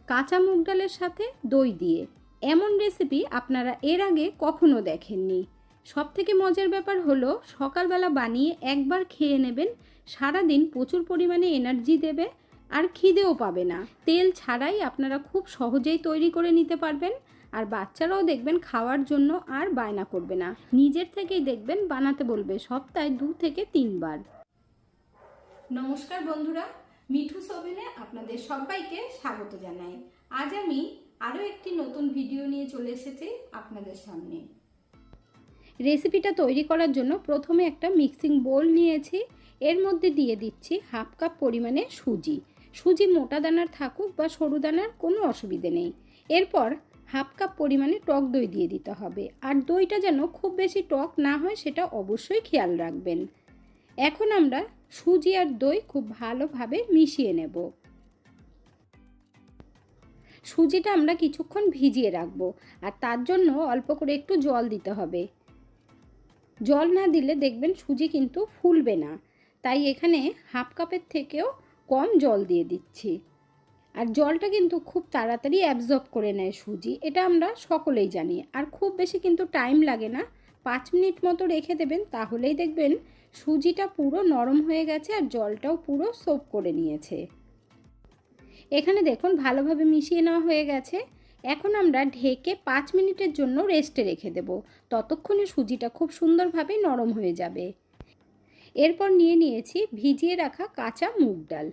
কাঁচা মুগ ডালের সাথে দই দিয়ে। এমন রেসিপি আপনারা এর আগে কখনো দেখেননি। সবথেকে মজার ব্যাপার হলো সকালবেলা বানিয়ে একবার খেয়ে নেবেন, সারাদিন প্রচুর পরিমাণে এনার্জি দেবে আর খিদেও পাবে না। তেল ছাড়াই আপনারা খুব সহজেই তৈরি করে নিতে পারবেন, আর বাচ্চারাও দেখবেন খাওয়ার জন্য আর বায়না করবে না, নিজের থেকেই দেখবেন বানাতে বলবে সপ্তাহে 2 থেকে 3 বার। নমস্কার বন্ধুরা, মিঠুস ওভেনে আপনাদের সবাইকে স্বাগত জানাই। আজ আমি আরও একটি নতুন ভিডিও নিয়ে চলে এসেছি আপনাদের সামনে। রেসিপিটা তৈরি করার জন্য প্রথমে একটা মিক্সিং বোল নিয়েছি। এর মধ্যে দিয়ে দিচ্ছি 1/2 কাপ পরিমাণে সুজি। সুজি মোটা দানার থাকুক বা সরু দানার কোনো অসুবিধে নেই। এরপর 1/2 কাপ পরিমাণে টক দই দিয়ে দিতে হবে, আর দইটা যেন খুব বেশি টক না হয় সেটা অবশ্যই খেয়াল রাখবেন। এখন আমরা সুজি আর দই খুব ভালোভাবে মিশিয়ে নেব। সুজিটা আমরা কিছুক্ষণ ভিজিয়ে রাখবো, আর তার জন্য অল্প করে একটু জল দিতে হবে। জল না দিলে দেখবেন সুজি কিন্তু ফুলবে না, তাই এখানে 1/2 কাপের থেকেও কম জল দিয়ে দিচ্ছি। আর জলটা কিন্তু খুব তাড়াতাড়ি অ্যাবজর্ব করে নেয় সুজি, এটা আমরা সকলেই জানি। আর খুব বেশি কিন্তু টাইম লাগে না, 5 মিনিট মতো রেখে দেবেন, তাহলেই দেখবেন সুজিটা পুরো নরম হয়ে গেছে আর জলটাও পুরো সোক করে নিয়েছে। এখানে দেখুন ভালোভাবে মিশিয়ে নেওয়া হয়ে গেছে। এখন আমরা ঢেকে 5 মিনিটের জন্য রেস্টে রেখে দেব, ততক্ষণে সুজিটা খুব সুন্দরভাবে নরম হয়ে যাবে। এরপর নিয়েছি ভিজিয়ে রাখা কাঁচা মুগ ডাল।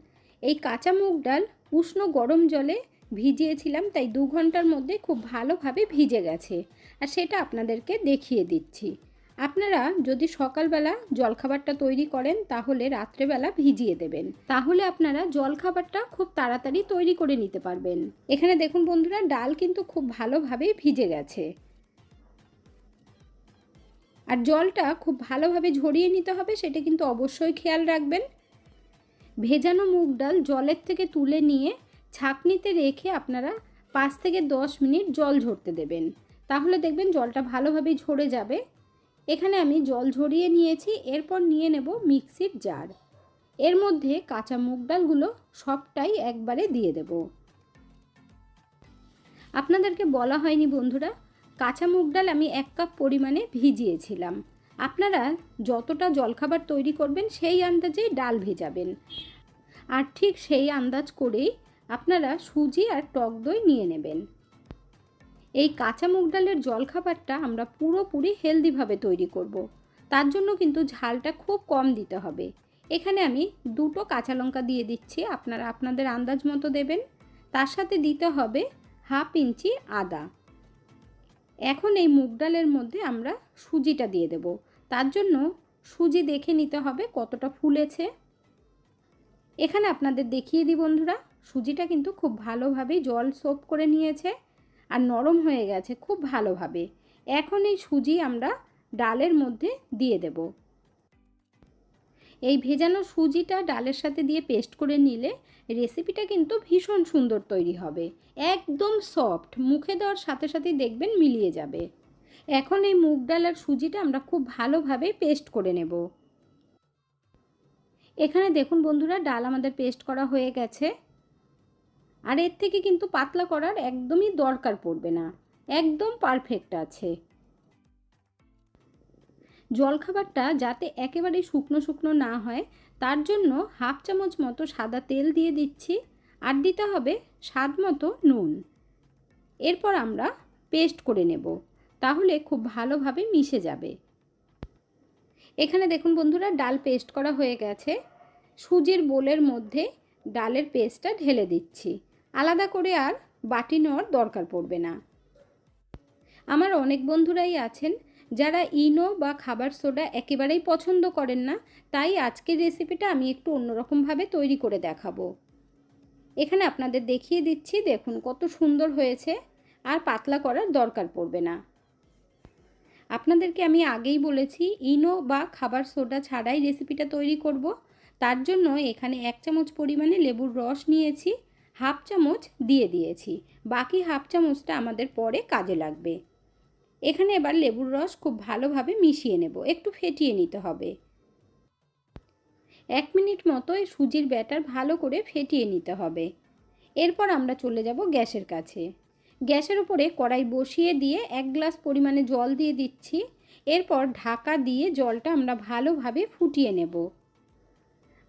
এই কাঁচা মুগ ডাল উষ্ণ গরম জলে ভিজিয়েছিলাম, তাই 2 ঘন্টার মধ্যে খুব ভালোভাবে ভিজে গেছে, আর সেটা আপনাদেরকে দেখিয়ে দিচ্ছি। আপনারা যদি সকালবেলা জলখাবারটা তৈরি করেন তাহলে রাত্রেবেলা ভিজিয়ে দেবেন, তাহলে আপনারা জলখাবারটা খুব তাড়াতাড়ি তৈরি করে নিতে পারবেন। এখানে দেখুন বন্ধুরা, ডাল কিন্তু খুব ভালোভাবে ভিজে গেছে, আর জলটা খুব ভালোভাবে ঝরিয়ে নিতে হবে, সেটা কিন্তু অবশ্যই খেয়াল রাখবেন। ভেজানো মুগ ডাল জলের থেকে তুলে নিয়ে ছাঁকনিতে রেখে আপনারা 5 থেকে 10 মিনিট জল ঝরতে দেবেন, তাহলে দেখবেন জলটা ভালোভাবে ঝরে যাবে। এখানে আমি জল ঝরিয়ে নিয়েছি। এরপর নিয়ে নেব মিক্সির জার। এর মধ্যে কাঁচা মুগ ডালগুলো সবটাই একবারে দিয়ে দেব। আপনাদেরকে বলা হয়নি বন্ধুরা, কাঁচা মুগ ডাল আমি 1 কাপ পরিমাণে ভিজিয়েছিলাম। আপনারা যতটা জলখাবার তৈরি করবেন সেই আন্দাজেই ডাল ভেজাবেন, আর ঠিক সেই আন্দাজ করেই আপনারা সুজি আর টক দই নিয়ে নেবেন। এই কাঁচা মুগ ডালের জলখাবারটা আমরা পুরোপুরি হেলদিভাবে তৈরি করব, তার জন্য কিন্তু ঝালটা খুব কম দিতে হবে। এখানে আমি 2টো কাঁচা লঙ্কা দিয়ে দিচ্ছি, আপনারা আপনাদের আন্দাজ মতো দেবেন। তার সাথে দিতে হবে 1/2 ইঞ্চি আদা। এখন এই মুগ ডালের মধ্যে আমরা সুজিটা দিয়ে দেব, তার জন্য সুজি দেখে নিতে হবে কতটা ফুলেছে। এখানে আপনাদের দেখিয়ে দিই বন্ধুরা, সুজিটা কিন্তু খুব ভালোভাবেই জল সোপ করে নিয়েছে আর নরম হয়ে গেছে খুব ভালোভাবে। এখন এই সুজি আমরা ডালের মধ্যে দিয়ে দেব। এই ভেজানো সুজিটা ডালের সাথে দিয়ে পেস্ট করে নিলে রেসিপিটা কিন্তু ভীষণ সুন্দর তৈরি হবে, একদম সফট, মুখে দেওয়ার সাথে সাথেই দেখবেন মিলিয়ে যাবে। এখন এই মুগ ডাল আর সুজিটা আমরা খুব ভালোভাবে পেস্ট করে নেব। এখানে দেখুন বন্ধুরা, ডাল আমাদের পেস্ট করা হয়ে গেছে, আর এর থেকে কিন্তু পাতলা করার একদমই দরকার পড়বে না, একদম পারফেক্ট আছে। জলখাবারটা যাতে একেবারেই শুকনো শুকনো না হয়, তার জন্য 1/2 চামচ মতো সাদা তেল দিয়ে দিচ্ছি, আর দিতে হবে স্বাদ মতো নুন। এরপর আমরা পেস্ট করে নেব, তাহলে খুব ভালোভাবে মিশে যাবে। এখানে দেখুন বন্ধুরা, ডাল পেস্ট করা হয়ে গেছে। সুজির বোলের মধ্যে ডালের পেস্টটা ঢেলে দিচ্ছি, আলাদা করে আর বাটি নেওয়ার দরকার পড়বে না। আমার অনেক বন্ধুরাই আছেন যারা ইনো বা খাবার সোডা একেবারেই পছন্দ করেন না, তাই আজকের রেসিপিটা আমি একটু অন্যরকমভাবে তৈরি করে দেখাবো। এখানে আপনাদের দেখিয়ে দিচ্ছি, দেখুন কত সুন্দর হয়েছে, আর পাতলা করার দরকার পড়বে না। আপনাদেরকে আমি আগেই বলেছি ইনো বা খাবার সোডা ছাড়াই রেসিপিটা তৈরি করব, তার জন্য এখানে 1 চামচ পরিমাণে লেবুর রস নিয়েছি, 1/2 চামচ দিয়ে দিয়েছি, বাকি 1/2 চামচটা আমাদের পরে কাজে লাগবে। এখানে এবার লেবুর রস খুব ভালোভাবে মিশিয়ে নেব, একটু ফেটিয়ে নিতে হবে। 1 মিনিট মতো এই সুজির ব্যাটার ভালো করে ফেটিয়ে নিতে হবে। এরপর আমরা চলে যাব গ্যাসের কাছে। গ্যাসের উপরে কড়াই বসিয়ে দিয়ে 1 গ্লাস পরিমাণে জল দিয়ে দিচ্ছি। এরপর ঢাকা দিয়ে জলটা আমরা ভালোভাবে ফুটিয়ে নেব।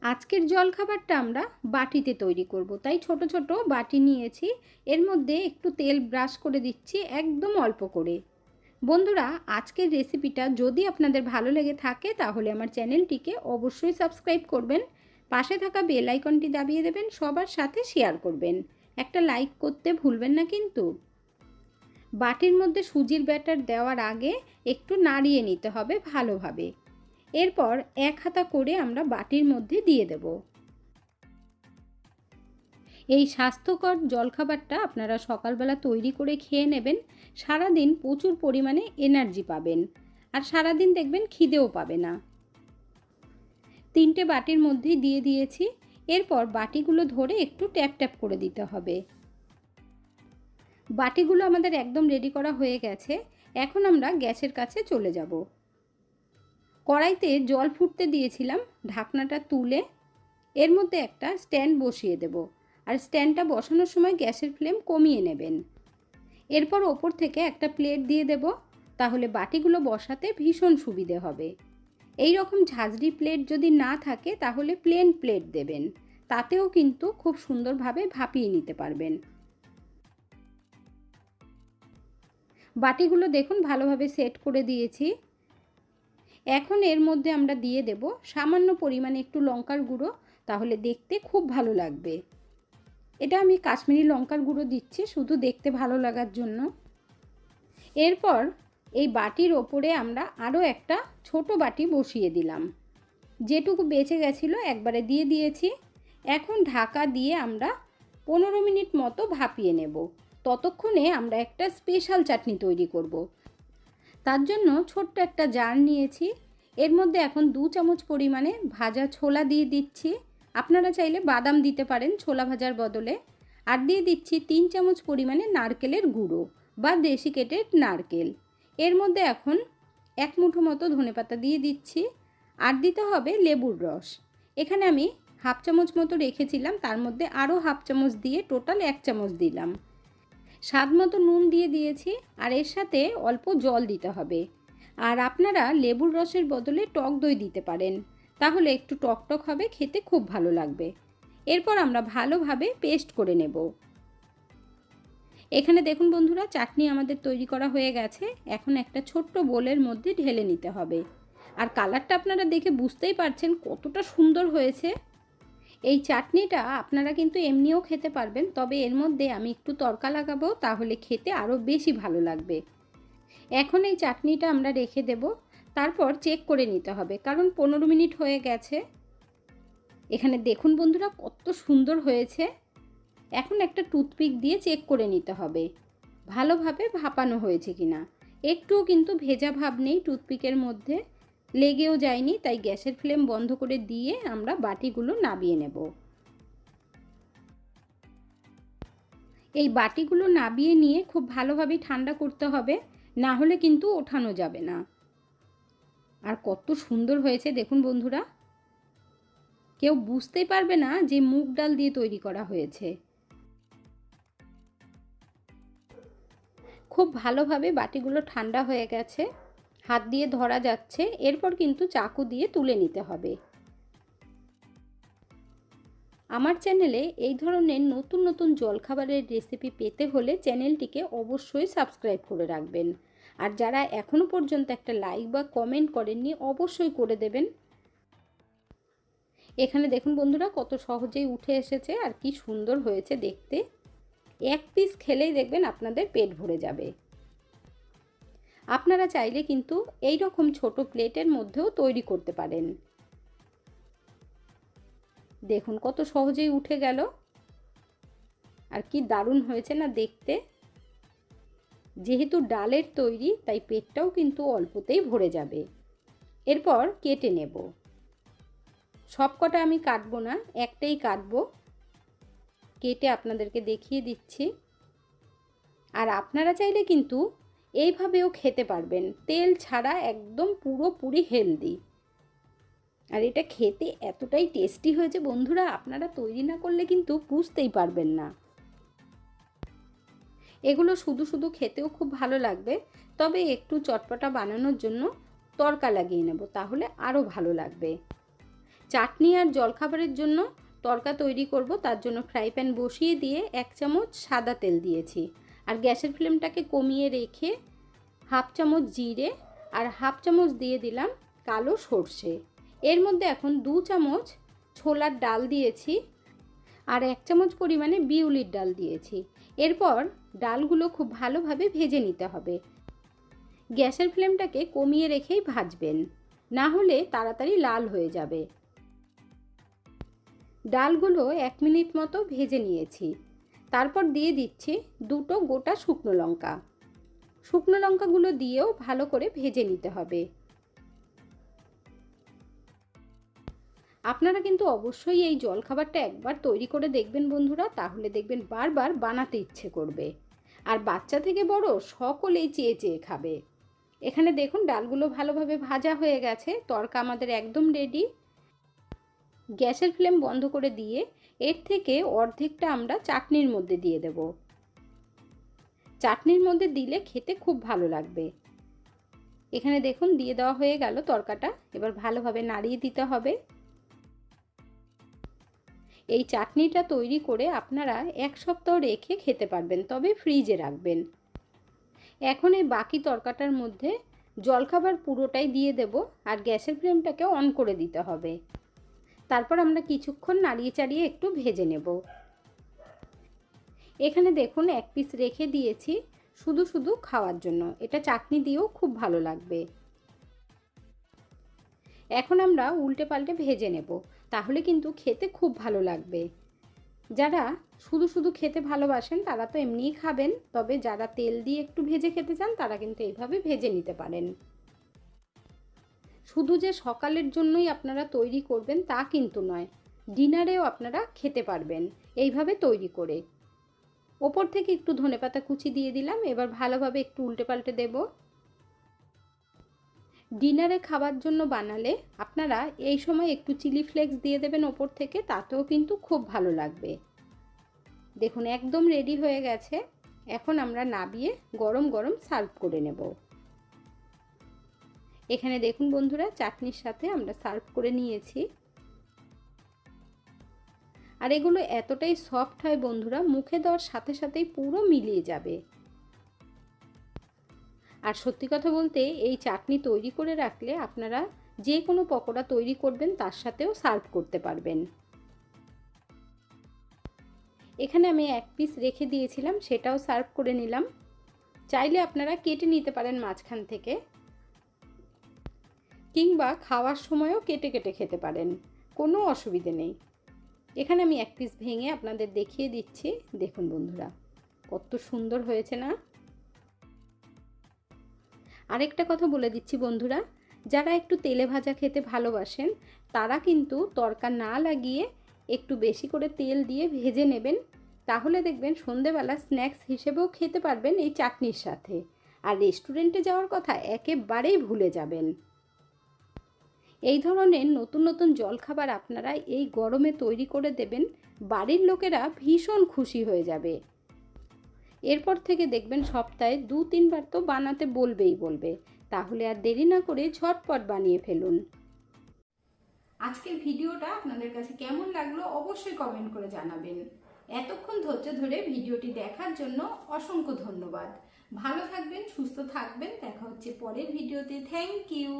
আজকের জলখাবারটা আমরা বাটিতে তৈরি করব, তাই ছোট ছোট বাটি নিয়েছি। এর মধ্যে একটু তেল ব্রাশ করে দিচ্ছি, একদম অল্প করে। বন্ধুরা, আজকের রেসিপিটা যদি আপনাদের ভালো লেগে থাকে তাহলে আমার চ্যানেলটিকে অবশ্যই সাবস্ক্রাইব করবেন, পাশে থাকা বেল আইকনটি দাবিয়ে দেবেন, সবার সাথে শেয়ার করবেন, একটা লাইক করতে ভুলবেন না কিন্তু। বাটির মধ্যে সুজির ব্যাটার দেওয়ার আগে একটু নাড়িয়ে নিতে হবে ভালোভাবে। এরপর 1 হাতা করে আমরা বাটির মধ্যে দিয়ে দেব। এই স্বাস্থ্যকর জলখাবারটা আপনারা সকালবেলা তৈরি করে খেয়ে নেবেন। সারাদিন প্রচুর পরিমাণে এনার্জি পাবেন, আর সারাদিন দেখবেন খিদেও পাবে না। 3টে বাটির মধ্যেই দিয়ে দিয়েছি। এরপর বাটিগুলো ধরে একটু ট্যাপ ট্যাপ করে দিতে হবে। বাটিগুলো আমাদের একদম রেডি করা হয়ে গেছে। এখন আমরা গ্যাসের কাছে চলে যাব। কড়াইতে জল ফুটতে দিয়েছিলাম, ঢাকনাটা তুলে এর মধ্যে একটা স্ট্যান্ড বসিয়ে দেব। আর স্ট্যান্ডটা বসানোর সময় গ্যাসের ফ্লেম কমিয়ে নেবেন। এরপর ওপর থেকে একটা প্লেট দিয়ে দেব, তাহলে বাটিগুলো বসাতে ভীষণ সুবিধে হবে। এই রকম ঝাঁঝরি প্লেট যদি না থাকে তাহলে প্লেন প্লেট দেবেন, তাতেও কিন্তু খুব সুন্দরভাবে ভাপিয়ে নিতে পারবেন। বাটিগুলো দেখুন ভালোভাবে সেট করে দিয়েছি। এখন এর মধ্যে আমরা দিয়ে দেব সামান্য পরিমাণে একটু লঙ্কার গুঁড়ো, তাহলে দেখতে খুব ভালো লাগবে। এটা আমি কাশ্মীরি লঙ্কার গুঁড়ো দিচ্ছি শুধু দেখতে ভালো লাগার জন্য। এরপর এই বাটির ওপরে আমরা আরও একটা ছোট বাটি বসিয়ে দিলাম। যেটুকু বেঁচে গেছিলো একবারে দিয়ে দিয়েছি। এখন ঢাকা দিয়ে আমরা 15 মিনিট মতো ভাপিয়ে নেব। ততক্ষণে আমরা একটা স্পেশাল চাটনি তৈরি করব। তার জন্য ছোট্ট একটা জার নিয়েছি। এর মধ্যে এখন 2 চামচ পরিমাণে ভাজা ছোলা দিয়ে দিচ্ছি। আপনারা চাইলে বাদাম দিতে পারেন ছোলা ভাজার বদলে। আর দিয়ে দিচ্ছি 3 চামচ পরিমাণে নারকেলের গুঁড়ো বা ডেসিকেটেড নারকেল। এর মধ্যে এখন 1 মুঠো মতো ধনেপাতা দিয়ে দিচ্ছি। আর দিতে হবে লেবুর রস। এখানে আমি হাফ চামচ মতো রেখেছিলাম, তার মধ্যে আরও হাফ চামচ দিয়ে টোটাল 1 চামচ দিলাম। স্বাদ মতো নুন দিয়ে দিয়েছি, আর এর সাথে অল্প জল দিতে হবে। আর আপনারা লেবুর রসের বদলে টক দই দিতে পারেন, তাহলে একটু টকটক হবে, খেতে খুব ভালো লাগবে। এরপর আমরা ভালোভাবে পেস্ট করে নেব। এখানে দেখুন বন্ধুরা, চাটনি আমাদের তৈরি করা হয়ে গেছে। এখন একটা ছোট্ট বোলের মধ্যে ঢেলে নিতে হবে। আর কালারটা আপনারা দেখে বুঝতেই পারছেন কতটা সুন্দর হয়েছে। এই চাটনিটা আপনারা কিন্তু এমনিও খেতে পারবেন, তবে এর মধ্যে আমি একটু তড়কা লাগাবো, তাহলে খেতে আরও বেশি ভালো লাগবে। এখন এই চাটনিটা আমরা রেখে দেব। তারপর চেক করে নিতে হবে, কারণ 15 মিনিট হয়ে গেছে। এখানে দেখুন বন্ধুরা কত সুন্দর হয়েছে। এখন একটা টুথপিক দিয়ে চেক করে নিতে হবে ভালোভাবে ভাপানো হয়েছে কিনা। একটুও কিন্তু ভেজা ভাব নেই টুথপিকের মধ্যে, লেগেও যায়নি। তাই গ্যাসের ফ্লেম বন্ধ করে দিয়ে আমরা বাটিগুলো নাবিয়ে নেব। এই বাটিগুলো নাবিয়ে নিয়ে খুব ভালোভাবে ঠান্ডা করতে হবে, না হলে কিন্তু ওঠানো যাবে না। আর কত সুন্দর হয়েছে দেখুন বন্ধুরা, কেউ বুঝতেই পারবে না যে মুগ ডাল দিয়ে তৈরি করা হয়েছে। খুব ভালোভাবে বাটিগুলো ঠান্ডা হয়ে গেছে, হাত দিয়ে ধরা যাচ্ছে। এরপর কিন্তু চাকু দিয়ে তুলে নিতে হবে। আমার চ্যানেলে এই ধরনের নতুন নতুন জলখাবারের রেসিপি পেতে হলে চ্যানেলটিকে অবশ্যই সাবস্ক্রাইব করে রাখবেন। আর যারা এখনও পর্যন্ত একটা লাইক বা কমেন্ট করেননি অবশ্যই করে দেবেন। এখানে দেখুন বন্ধুরা কত সহজেই উঠে এসেছে, আর কি সুন্দর হয়েছে দেখতে। 1 পিস খেলেই দেখবেন আপনাদের পেট ভরে যাবে। আপনারা চাইলে কিন্তু এই রকম ছোট প্লেটের মধ্যেও তৈরি করতে পারেন। দেখুন কত সহজেই উঠে গেল, আর কি দারুণ হয়েছে না দেখতে। যেহেতু ডালের তৈরি তাই পেটটাও কিন্তু অল্পতেই ভরে যাবে। এরপর কেটে নেব। সব কটা আমি কাটবো না, একটাই কাটবো। কেটে আপনাদেরকে দেখিয়ে দিচ্ছি। আর আপনারা চাইলে কিন্তু এইভাবেও খেতে পারবেন, তেল ছাড়া, একদম পুরোপুরি হেলদি। আর এটা খেতে এতটাই টেস্টি হয়েছে বন্ধুরা, আপনারা তৈরি না করলে কিন্তু বুঝতেই পারবেন না। এগুলো শুধু শুধু খেতেও খুব ভালো লাগবে, তবে একটু চটপটা বানানোর জন্য তড়কা লাগিয়ে নেব, তাহলে আরও ভালো লাগবে। চাটনি আর জলখাবারের জন্য তড়কা তৈরি করব, তার জন্য ফ্রাই প্যান বসিয়ে দিয়ে 1 চামচ সাদা তেল দিয়েছি। আর গ্যাসের ফ্লেমটাকে কমিয়ে রেখে 1/2 চামচ জিরে আর 1/2 চামচ দিয়ে দিলাম কালো সর্ষে। এর মধ্যে এখন 2 চামচ ছোলার ডাল দিয়েছি আর 1 চামচ পরিমাণে বিউলির ডাল দিয়েছি। এরপর ডালগুলো খুব ভালোভাবে ভেজে নিতে হবে। গ্যাসের ফ্লেমটাকে কমিয়ে রেখেই ভাজবেন, না হলে তাড়াতাড়ি লাল হয়ে যাবে। ডালগুলো 1 মিনিট মতো ভেজে নিয়েছি। তারপর দিয়ে দিচ্ছি 2টো গোটা শুকনো লঙ্কা। শুকনো লঙ্কাগুলো দিয়েও ভালো করে ভেজে নিতে হবে। আপনারা কিন্তু অবশ্যই এই জলখাবারটা একবার তৈরি করে দেখবেন বন্ধুরা, তাহলে দেখবেন বারবার বানাতে ইচ্ছে করবে। আর বাচ্চা থেকে বড় সকলেই চেয়ে চেয়ে খাবে। এখানে দেখুন ডালগুলো ভালোভাবে ভাজা হয়ে গেছে, তড়কা আমাদের একদম রেডি। গ্যাসের ফ্লেম বন্ধ করে দিয়ে এর থেকে অর্ধেকটা আমরা চাটনির মধ্যে দিয়ে দেব। চাটনির মধ্যে দিলে খেতে খুব ভালো লাগবে। এখানে দেখুন দিয়ে দেওয়া হয়ে গেল তড়কাটা। এবার ভালোভাবে নাড়িয়ে দিতে হবে। এই চাটনিটা তৈরি করে আপনারা 1 সপ্তাহ রেখে খেতে পারবেন, তবে ফ্রিজে রাখবেন। এখন এই বাকি তড়কাটার মধ্যে জলখাবার পুরোটাই দিয়ে দেব আর গ্যাসের ফ্লেমটাকে অন করে দিতে হবে। তারপর আমরা কিছুক্ষণ নাড়িয়ে চাড়িয়ে একটু ভেজে নেব। এখানে দেখুন 1 পিস রেখে দিয়েছি শুধু শুধু খাওয়ার জন্য, এটা চাটনি দিয়েও খুব ভালো লাগবে। এখন আমরা উল্টে পাল্টে ভেজে নেব, তাহলে কিন্তু খেতে খুব ভালো লাগবে। যারা শুধু শুধু খেতে ভালোবাসেন তারা তো এমনিই খাবেন, তবে যারা তেল দিয়ে একটু ভেজে খেতে চান তারা কিন্তু এইভাবে ভেজে নিতে পারেন। শুধু যে সকালের জন্যই আপনারা তৈরি করবেন তা কিন্তু নয়, ডিনারেও আপনারা খেতে পারবেন এইভাবে তৈরি করে। ওপর থেকে একটু ধনেপাতা কুচি দিয়ে দিলাম। এবার ভালোভাবে একটু উল্টে পাল্টে দেব। ডিনারে খাবার জন্য বানালে আপনারা এই সময় একটু চিলি ফ্লেক্স দিয়ে দেবেন ওপর থেকে, তাতেও কিন্তু খুব ভালো লাগবে। দেখুন একদম রেডি হয়ে গেছে। এখন আমরা নাবিয়ে গরম গরম সার্ভ করে নেব। এখানে দেখুন বন্ধুরা চাটনির সাথে আমরা সার্ভ করে নিয়েছি। আর এগুলো এতটাই সফট হয় বন্ধুরা, মুখে দেওয়ার সাথে সাথেই পুরো মিলিয়ে যাবে। আর সত্যি কথা বলতে এই চাটনি তৈরি করে রাখলে আপনারা যে কোনো পকোড়া তৈরি করবেন তার সাথেও সার্ভ করতে পারবেন। এখানে আমি 1 পিস রেখে দিয়েছিলাম, সেটাও সার্ভ করে নিলাম। চাইলে আপনারা কেটে নিতে পারেন মাঝখান থেকে, কিংবা খাওয়ার সময়ও কেটে কেটে খেতে পারেন, কোনো অসুবিধে নেই। এখানে আমি 1 পিস ভেঙে আপনাদের দেখিয়ে দিচ্ছি। দেখুন বন্ধুরা কত সুন্দর হয়েছে না। আরেকটা কথা বলে দিচ্ছি বন্ধুরা, যারা একটু তেলে ভাজা খেতে ভালোবাসেন তারা কিন্তু তড়কা না লাগিয়ে একটু বেশি করে তেল দিয়ে ভেজে নেবেন, তাহলে দেখবেন সন্ধেবেলা স্ন্যাক্স হিসেবেও খেতে পারবেন এই চাটনির সাথে। আর রেস্টুরেন্টে যাওয়ার কথা একেবারেই ভুলে যাবেন। এই ধরনের নতুন নতুন জলখাবার আপনারা এই গরমে তৈরি করে দেবেন, বাড়ির লোকেরা ভীষণ খুশি হয়ে যাবে। এরপর থেকে দেখবেন সপ্তাহে 2-3 বার তো বানাতে বলবে। তাহলে আর দেরি না করে ঝটপট বানিয়ে ফেলুন। আজকের ভিডিওটা আপনাদের কাছে কেমন লাগলো অবশ্যই কমেন্ট করে জানাবেন। এতক্ষণ ধৈর্য ধরে ভিডিওটি দেখার জন্য অসংখ্য ধন্যবাদ। ভালো থাকবেন, সুস্থ থাকবেন। দেখা হচ্ছে পরের ভিডিওতে। Thank you.